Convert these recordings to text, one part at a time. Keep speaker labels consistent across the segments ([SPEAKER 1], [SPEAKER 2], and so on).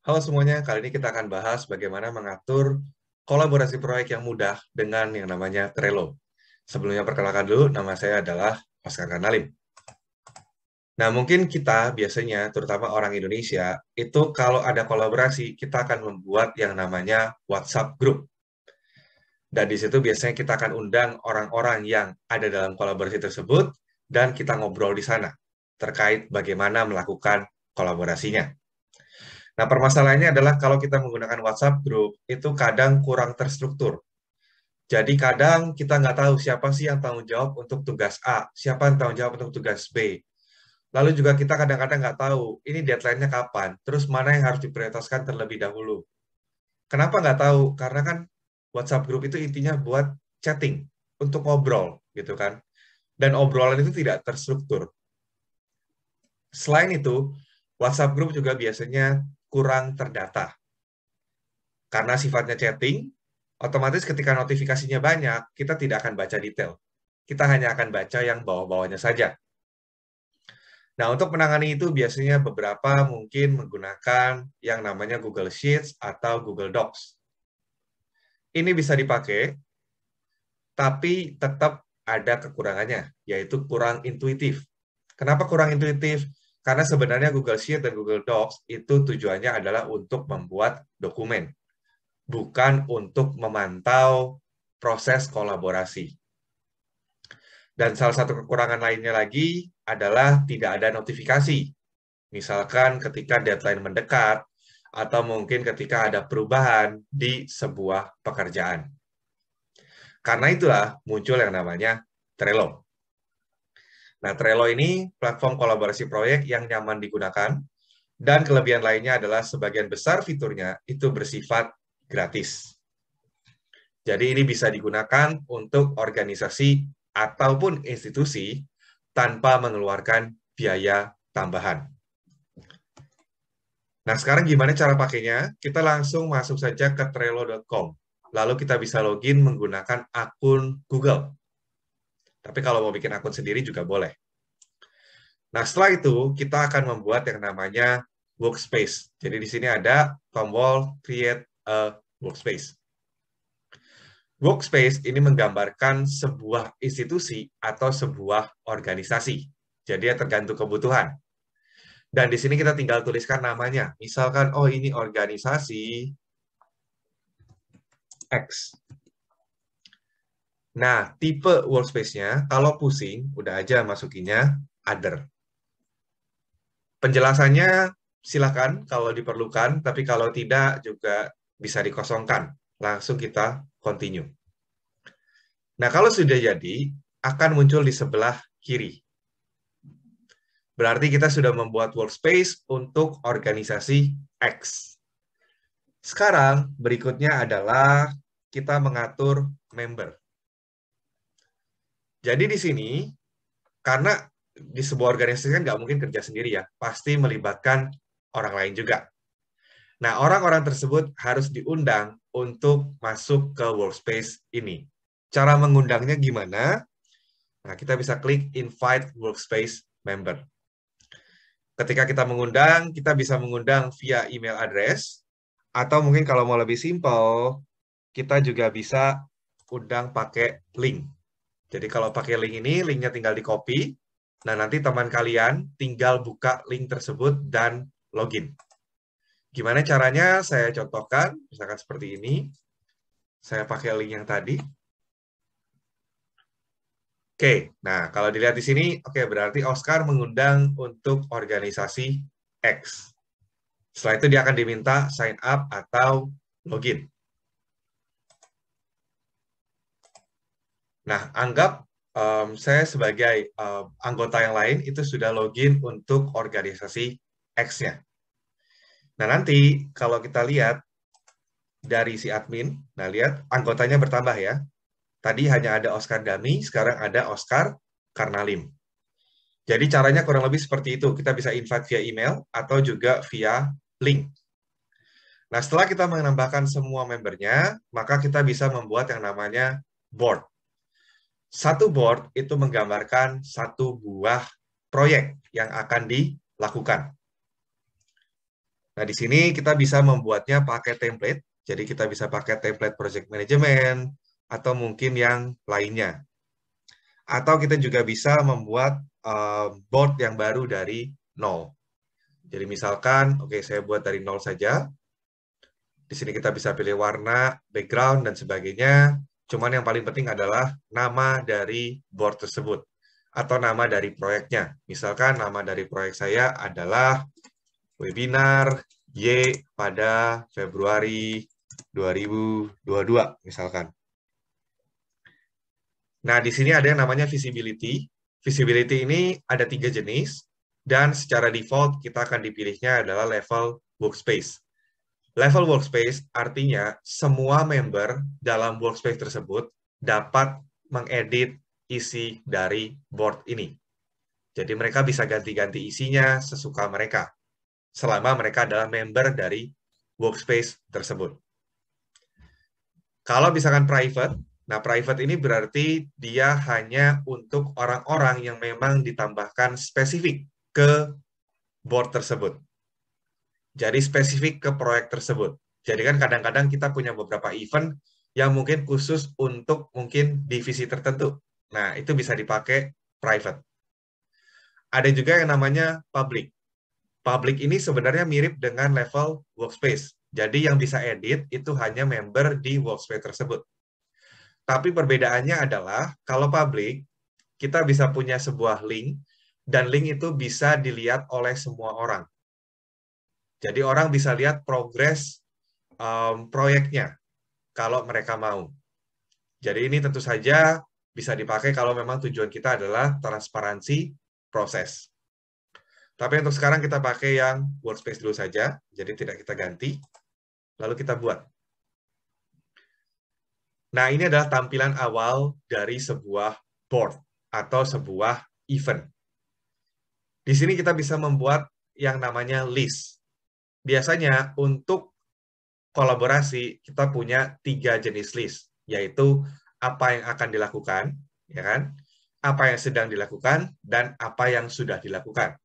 [SPEAKER 1] Halo semuanya, kali ini kita akan bahas bagaimana mengatur kolaborasi proyek yang mudah dengan yang namanya Trello. Sebelumnya perkenalkan dulu, nama saya adalah Oscar Kanalim. Nah, mungkin kita biasanya, terutama orang Indonesia, itu kalau ada kolaborasi, kita akan membuat yang namanya WhatsApp Group. Dan di situ biasanya kita akan undang orang-orang yang ada dalam kolaborasi tersebut, dan kita ngobrol di sana terkait bagaimana melakukan kolaborasinya. Nah, permasalahannya adalah kalau kita menggunakan WhatsApp Group, itu kadang kurang terstruktur. Jadi kadang kita nggak tahu siapa sih yang tanggung jawab untuk tugas A, siapa yang tanggung jawab untuk tugas B. Lalu juga kita kadang-kadang nggak tahu, ini deadline-nya kapan, terus mana yang harus diprioritaskan terlebih dahulu. Kenapa nggak tahu? Karena kan WhatsApp Group itu intinya buat chatting, untuk ngobrol, gitu kan. Dan obrolan itu tidak terstruktur. Selain itu, WhatsApp Group juga biasanya kurang terdata. Karena sifatnya chatting, otomatis ketika notifikasinya banyak, kita tidak akan baca detail. Kita hanya akan baca yang bawah-bawahnya saja. Nah, untuk menangani itu biasanya beberapa mungkin menggunakan yang namanya Google Sheets atau Google Docs. Ini bisa dipakai, tapi tetap ada kekurangannya, yaitu kurang intuitif. Kenapa kurang intuitif? Karena sebenarnya Google Sheets dan Google Docs itu tujuannya adalah untuk membuat dokumen, bukan untuk memantau proses kolaborasi. Dan salah satu kekurangan lainnya lagi adalah tidak ada notifikasi. Misalkan ketika deadline mendekat, atau mungkin ketika ada perubahan di sebuah pekerjaan. Karena itulah muncul yang namanya Trello. Nah, Trello ini platform kolaborasi proyek yang nyaman digunakan, dan kelebihan lainnya adalah sebagian besar fiturnya itu bersifat gratis. Jadi ini bisa digunakan untuk organisasi ataupun institusi tanpa mengeluarkan biaya tambahan. Nah, sekarang gimana cara pakainya? Kita langsung masuk saja ke trello.com. Lalu kita bisa login menggunakan akun Google. Tapi kalau mau bikin akun sendiri juga boleh. Nah, setelah itu kita akan membuat yang namanya workspace. Jadi di sini ada tombol create a workspace. Workspace ini menggambarkan sebuah institusi atau sebuah organisasi. Jadi ya tergantung kebutuhan. Dan di sini kita tinggal tuliskan namanya. Misalkan, oh ini organisasi X. Nah, tipe workspace-nya, kalau pusing, udah aja masukinnya other. Penjelasannya silakan kalau diperlukan, tapi kalau tidak juga bisa dikosongkan. Langsung kita continue. Nah, kalau sudah jadi, akan muncul di sebelah kiri. Berarti kita sudah membuat workspace untuk organisasi X. Sekarang, berikutnya adalah kita mengatur member. Jadi di sini, karena di sebuah organisasi kan nggak mungkin kerja sendiri ya, pasti melibatkan orang lain juga. Nah, orang-orang tersebut harus diundang untuk masuk ke workspace ini. Cara mengundangnya gimana? Nah, kita bisa klik invite workspace member. Ketika kita mengundang, kita bisa mengundang via email address, atau mungkin kalau mau lebih simpel, kita juga bisa undang pakai link. Jadi kalau pakai link ini, linknya tinggal di-copy. Nah, nanti teman kalian tinggal buka link tersebut dan login. Gimana caranya? Saya contohkan, misalkan seperti ini. Saya pakai link yang tadi. Oke, nah kalau dilihat di sini, oke berarti Oscar mengundang untuk organisasi X. Setelah itu dia akan diminta sign up atau login. Nah, anggap saya sebagai anggota yang lain itu sudah login untuk organisasi X-nya. Nah, nanti kalau kita lihat dari si admin, nah lihat anggotanya bertambah ya. Tadi hanya ada Oscar Dami, sekarang ada Oscar Karnalim. Jadi caranya kurang lebih seperti itu. Kita bisa invite via email atau juga via link. Nah, setelah kita menambahkan semua membernya, maka kita bisa membuat yang namanya board. Satu board itu menggambarkan satu buah proyek yang akan dilakukan. Nah, di sini kita bisa membuatnya pakai template. Jadi kita bisa pakai template project management atau mungkin yang lainnya. Atau kita juga bisa membuat board yang baru dari nol. Jadi misalkan, oke, saya buat dari nol saja. Di sini kita bisa pilih warna, background, dan sebagainya. Cuman yang paling penting adalah nama dari board tersebut atau nama dari proyeknya. Misalkan nama dari proyek saya adalah webinar Y pada Februari 2022, misalkan. Nah, di sini ada yang namanya visibility. Visibility ini ada 3 jenis, dan secara default kita akan dipilihnya adalah level workspace. Level workspace artinya semua member dalam workspace tersebut dapat mengedit isi dari board ini. Jadi mereka bisa ganti-ganti isinya sesuka mereka, selama mereka adalah member dari workspace tersebut. Kalau misalkan private, nah private ini berarti dia hanya untuk orang-orang yang memang ditambahkan spesifik ke board tersebut. Jadi spesifik ke proyek tersebut. Jadi kan kadang-kadang kita punya beberapa event yang mungkin khusus untuk mungkin divisi tertentu. Nah, itu bisa dipakai private. Ada juga yang namanya public. Public ini sebenarnya mirip dengan level workspace. Jadi yang bisa edit itu hanya member di workspace tersebut. Tapi perbedaannya adalah kalau public, kita bisa punya sebuah link, dan link itu bisa dilihat oleh semua orang. Jadi orang bisa lihat progres proyeknya kalau mereka mau. Jadi ini tentu saja bisa dipakai kalau memang tujuan kita adalah transparansi proses. Tapi untuk sekarang kita pakai yang workspace dulu saja, jadi tidak kita ganti. Lalu kita buat. Nah, ini adalah tampilan awal dari sebuah board atau sebuah event. Di sini kita bisa membuat yang namanya list. Biasanya untuk kolaborasi kita punya 3 jenis list, yaitu apa yang akan dilakukan, ya kan? Apa yang sedang dilakukan, dan apa yang sudah dilakukan.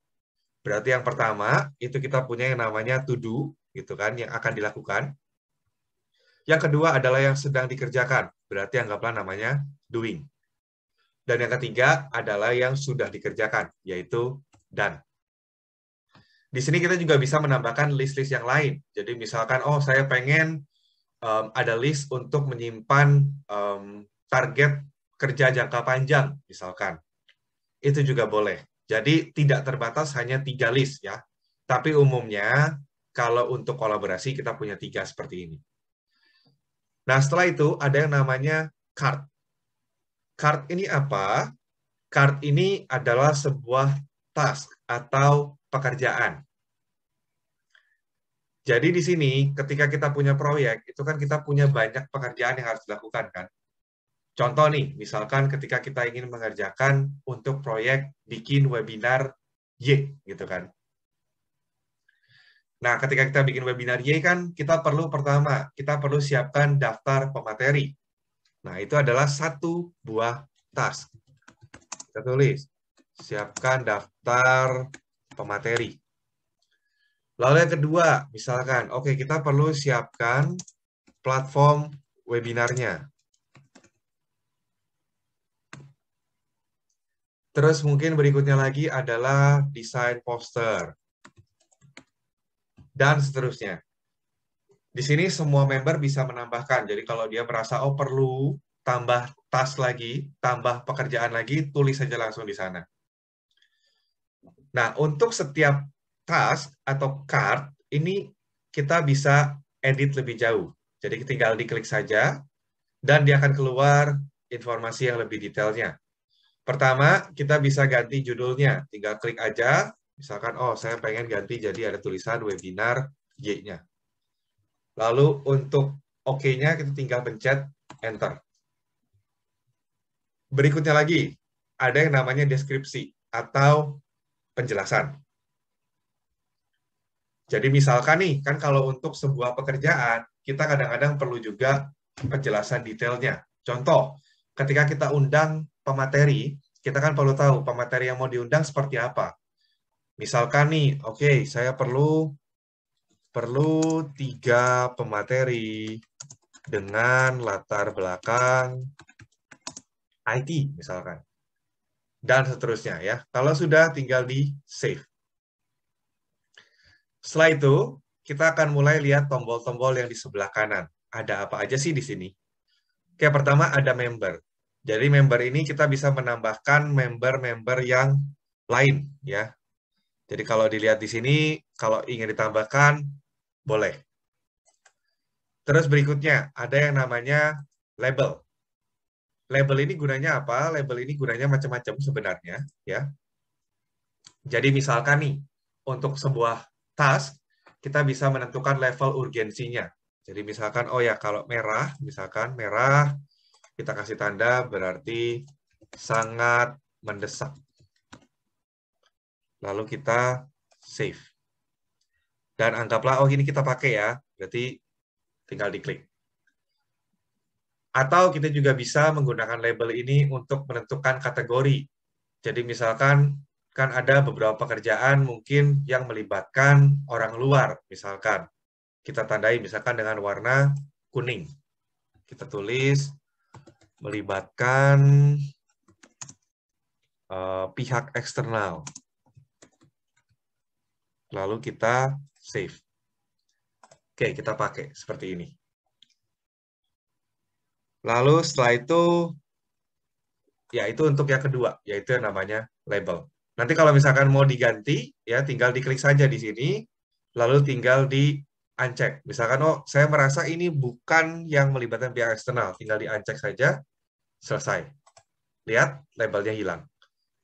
[SPEAKER 1] Berarti yang pertama itu kita punya yang namanya to do, gitu kan, yang akan dilakukan. Yang kedua adalah yang sedang dikerjakan, berarti anggaplah namanya doing. Dan yang ketiga adalah yang sudah dikerjakan, yaitu done. Di sini kita juga bisa menambahkan list-list yang lain. Jadi misalkan, oh saya pengen ada list untuk menyimpan target kerja jangka panjang, misalkan. Itu juga boleh. Jadi tidak terbatas hanya 3 list ya. Tapi umumnya kalau untuk kolaborasi kita punya 3 seperti ini. Nah, setelah itu ada yang namanya card. Card ini apa? Card ini adalah sebuah task atau pekerjaan. Jadi di sini ketika kita punya proyek, itu kan kita punya banyak pekerjaan yang harus dilakukan kan. Contoh nih, misalkan ketika kita ingin mengerjakan untuk proyek bikin webinar Y gitu kan. Nah, ketika kita bikin webinar Y kan kita perlu pertama, kita perlu siapkan daftar pemateri. Nah, itu adalah satu buah task. Kita tulis, siapkan daftar pemateri. Lalu yang kedua, misalkan, oke, kita perlu siapkan platform webinarnya. Terus mungkin berikutnya lagi adalah desain poster. Dan seterusnya. Di sini semua member bisa menambahkan. Jadi kalau dia merasa, oh perlu tambah task lagi, tambah pekerjaan lagi, tulis saja langsung di sana. Nah, untuk setiap task atau card, ini kita bisa edit lebih jauh. Jadi tinggal diklik saja, dan dia akan keluar informasi yang lebih detailnya. Pertama, kita bisa ganti judulnya. Tinggal klik aja, misalkan, oh saya pengen ganti jadi ada tulisan webinar Y-nya. Lalu untuk OK-nya kita tinggal pencet Enter. Berikutnya lagi, ada yang namanya deskripsi atau penjelasan. Jadi misalkan nih, kan kalau untuk sebuah pekerjaan, kita kadang-kadang perlu juga penjelasan detailnya. Contoh, ketika kita undang pemateri, kita kan perlu tahu pemateri yang mau diundang seperti apa. Misalkan nih, oke, saya perlu perlu 3 pemateri dengan latar belakang IT, misalkan. Dan seterusnya ya. Kalau sudah, tinggal di save. Setelah itu, kita akan mulai lihat tombol-tombol yang di sebelah kanan. Ada apa aja sih di sini? Oke, pertama ada member. Jadi member ini kita bisa menambahkan member-member yang lain ya. Jadi kalau dilihat di sini, kalau ingin ditambahkan, boleh. Terus berikutnya, ada yang namanya label. Label ini gunanya apa? Label ini gunanya macam-macam sebenarnya ya. Jadi misalkan nih, untuk sebuah task, kita bisa menentukan level urgensinya. Jadi misalkan, oh ya kalau merah, misalkan merah, kita kasih tanda berarti sangat mendesak. Lalu kita save. Dan anggaplah, oh ini kita pakai ya, berarti tinggal diklik. Atau kita juga bisa menggunakan label ini untuk menentukan kategori. Jadi misalkan, kan ada beberapa pekerjaan mungkin yang melibatkan orang luar, misalkan. Kita tandai misalkan dengan warna kuning. Kita tulis melibatkan pihak eksternal. Lalu kita save. Oke, kita pakai seperti ini. Lalu setelah itu, ya itu untuk yang kedua, yaitu yang namanya label. Nanti kalau misalkan mau diganti, ya tinggal diklik saja di sini, lalu tinggal di uncheck. Misalkan, oh saya merasa ini bukan yang melibatkan pihak eksternal, tinggal di uncheck saja, selesai. Lihat, labelnya hilang.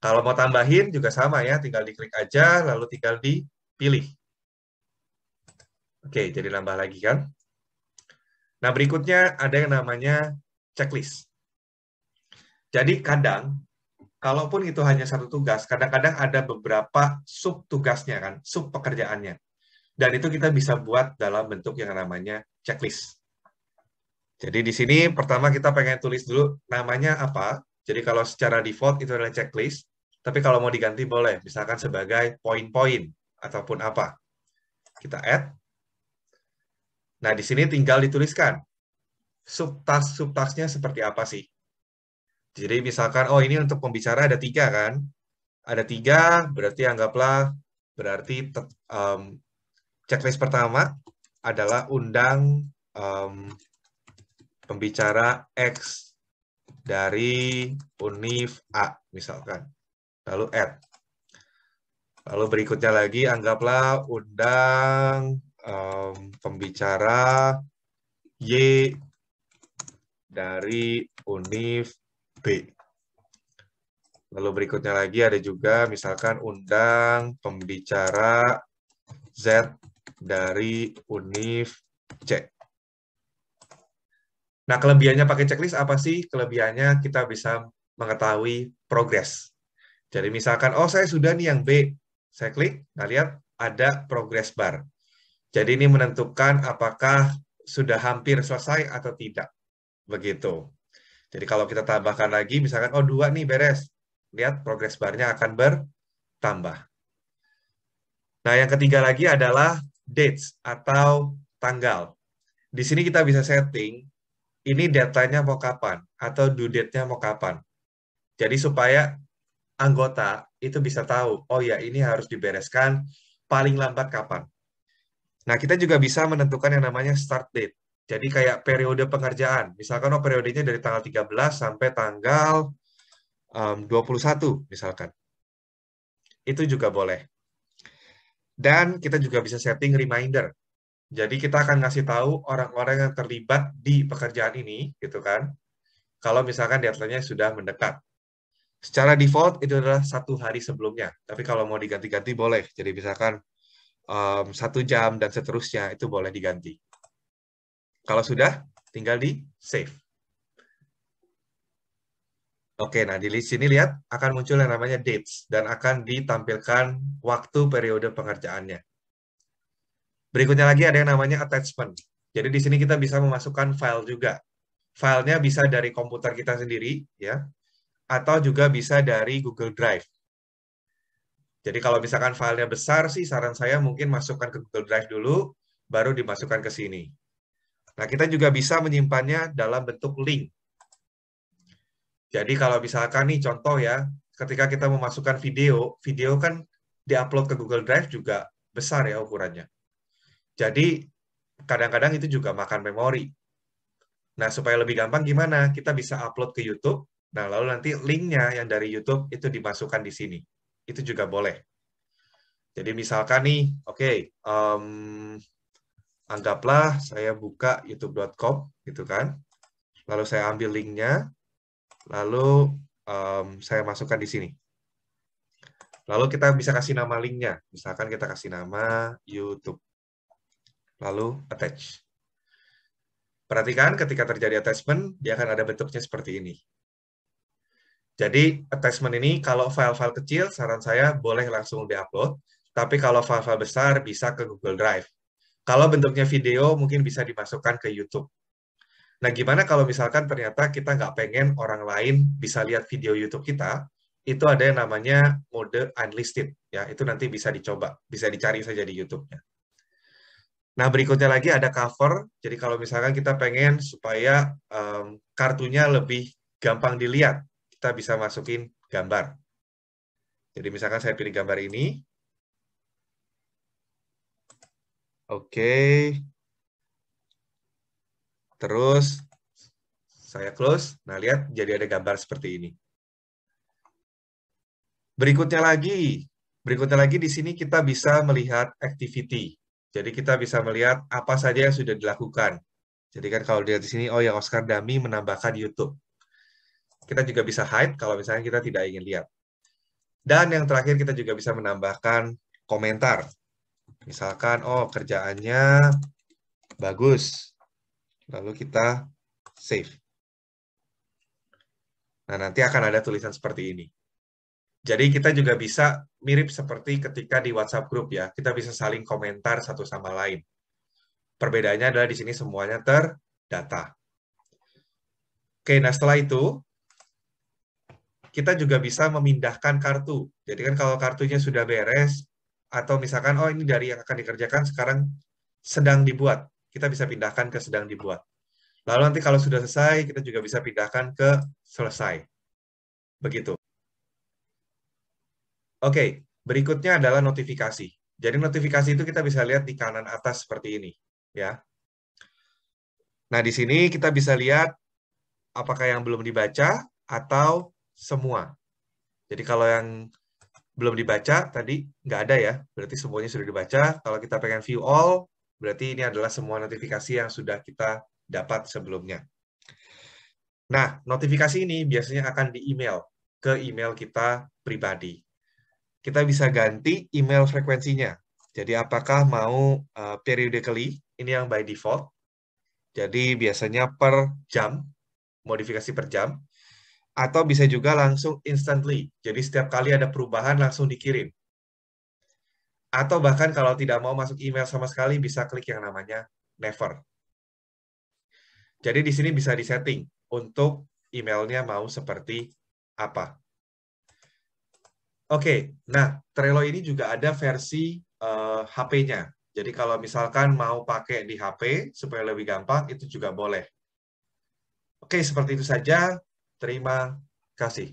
[SPEAKER 1] Kalau mau tambahin juga sama ya, tinggal diklik aja, lalu tinggal dipilih. Oke, jadi nambah lagi kan. Nah, berikutnya ada yang namanya checklist. Jadi kadang, kalaupun itu hanya satu tugas, kadang-kadang ada beberapa sub tugasnya kan, sub pekerjaannya. Dan itu kita bisa buat dalam bentuk yang namanya checklist. Jadi di sini pertama kita pengen tulis dulu namanya apa. Jadi kalau secara default itu adalah checklist, tapi kalau mau diganti boleh, misalkan sebagai poin-poin ataupun apa. Kita add. Nah, di sini tinggal dituliskan subtask-subtasknya seperti apa sih. Jadi misalkan, oh ini untuk pembicara ada 3 kan. Ada 3, berarti anggaplah, berarti checklist pertama adalah undang pembicara X dari Univ A, misalkan. Lalu add. Lalu berikutnya lagi, anggaplah undang pembicara Y dari Univ B. Lalu berikutnya lagi ada juga misalkan undang pembicara Z dari Univ C. Nah, kelebihannya pakai checklist apa sih? Kelebihannya kita bisa mengetahui progres. Jadi misalkan, oh saya sudah nih yang B. Saya klik, nah lihat ada progress bar. Jadi ini menentukan apakah sudah hampir selesai atau tidak. Begitu. Jadi kalau kita tambahkan lagi, misalkan, oh 2 nih beres. Lihat progress bar-nya akan bertambah. Nah, yang ketiga lagi adalah dates atau tanggal. Di sini kita bisa setting, ini datanya mau kapan, atau due date-nya mau kapan. Jadi supaya anggota itu bisa tahu, oh ya ini harus dibereskan paling lambat kapan. Nah, kita juga bisa menentukan yang namanya start date. Jadi kayak periode pengerjaan. Misalkan oh periodenya dari tanggal 13 sampai tanggal 21 misalkan. Itu juga boleh. Dan kita juga bisa setting reminder. Jadi kita akan ngasih tahu orang-orang yang terlibat di pekerjaan ini, gitu kan. Kalau misalkan deadline-nya sudah mendekat. Secara default itu adalah 1 hari sebelumnya. Tapi kalau mau diganti-ganti boleh. Jadi misalkan 1 jam dan seterusnya itu boleh diganti. Kalau sudah, tinggal di save. Oke, nah di sini lihat akan muncul yang namanya dates dan akan ditampilkan waktu periode pengerjaannya. Berikutnya lagi ada yang namanya attachment. Jadi di sini kita bisa memasukkan file juga. Filenya bisa dari komputer kita sendiri, ya, atau juga bisa dari Google Drive. Jadi kalau misalkan filenya besar sih, saran saya mungkin masukkan ke Google Drive dulu, baru dimasukkan ke sini. Nah, kita juga bisa menyimpannya dalam bentuk link. Jadi kalau misalkan nih contoh ya, ketika kita memasukkan video, video kan diupload ke Google Drive juga besar ya ukurannya. Jadi kadang-kadang itu juga makan memori. Nah, supaya lebih gampang gimana? Kita bisa upload ke YouTube. Nah, lalu nanti linknya yang dari YouTube itu dimasukkan di sini. Itu juga boleh. Jadi misalkan nih, oke, anggaplah saya buka youtube.com gitu kan. Lalu saya ambil linknya, lalu saya masukkan di sini. Lalu kita bisa kasih nama linknya. Misalkan kita kasih nama YouTube. Lalu attach. Perhatikan ketika terjadi attachment, dia akan ada bentuknya seperti ini. Jadi attachment ini kalau file-file kecil, saran saya boleh langsung diupload. Tapi kalau file-file besar bisa ke Google Drive. Kalau bentuknya video mungkin bisa dimasukkan ke YouTube. Nah, gimana kalau misalkan ternyata kita nggak pengen orang lain bisa lihat video YouTube kita, itu ada yang namanya mode unlisted. Ya, itu nanti bisa dicoba, bisa dicari saja di YouTube-nya. Nah, berikutnya lagi ada cover. Jadi kalau misalkan kita pengen supaya kartunya lebih gampang dilihat, kita bisa masukin gambar. Jadi misalkan saya pilih gambar ini. Oke. Terus saya close. Nah, lihat jadi ada gambar seperti ini. Berikutnya lagi di sini kita bisa melihat activity. Jadi kita bisa melihat apa saja yang sudah dilakukan. Jadi kan kalau dilihat di sini, oh ya Oscar Dami menambahkan YouTube. Kita juga bisa hide kalau misalnya kita tidak ingin lihat. Dan yang terakhir kita juga bisa menambahkan komentar. Misalkan, oh kerjaannya bagus. Lalu kita save. Nah, nanti akan ada tulisan seperti ini. Jadi kita juga bisa mirip seperti ketika di WhatsApp group ya. Kita bisa saling komentar satu sama lain. Perbedaannya adalah di sini semuanya terdata. Oke, nah setelah itu kita juga bisa memindahkan kartu. Jadi kan kalau kartunya sudah beres, atau misalkan, oh ini dari yang akan dikerjakan sekarang sedang dibuat. Kita bisa pindahkan ke sedang dibuat. Lalu nanti kalau sudah selesai, kita juga bisa pindahkan ke selesai. Begitu. Oke, berikutnya adalah notifikasi. Jadi notifikasi itu kita bisa lihat di kanan atas seperti ini. Ya. Nah, di sini kita bisa lihat apakah yang belum dibaca atau semua. Jadi kalau yang belum dibaca tadi nggak ada ya, berarti semuanya sudah dibaca. Kalau kita pengen view all, berarti ini adalah semua notifikasi yang sudah kita dapat sebelumnya. Nah, notifikasi ini biasanya akan di-email ke email kita pribadi. Kita bisa ganti email frekuensinya. Jadi apakah mau periodically, ini yang by default. Jadi biasanya per jam, modifikasi per jam. Atau bisa juga langsung instantly. Jadi setiap kali ada perubahan langsung dikirim. Atau bahkan kalau tidak mau masuk email sama sekali, bisa klik yang namanya never. Jadi di sini bisa disetting untuk emailnya mau seperti apa. Oke, nah Trello ini juga ada versi HP-nya. Jadi kalau misalkan mau pakai di HP supaya lebih gampang, itu juga boleh. Oke, seperti itu saja. Terima kasih.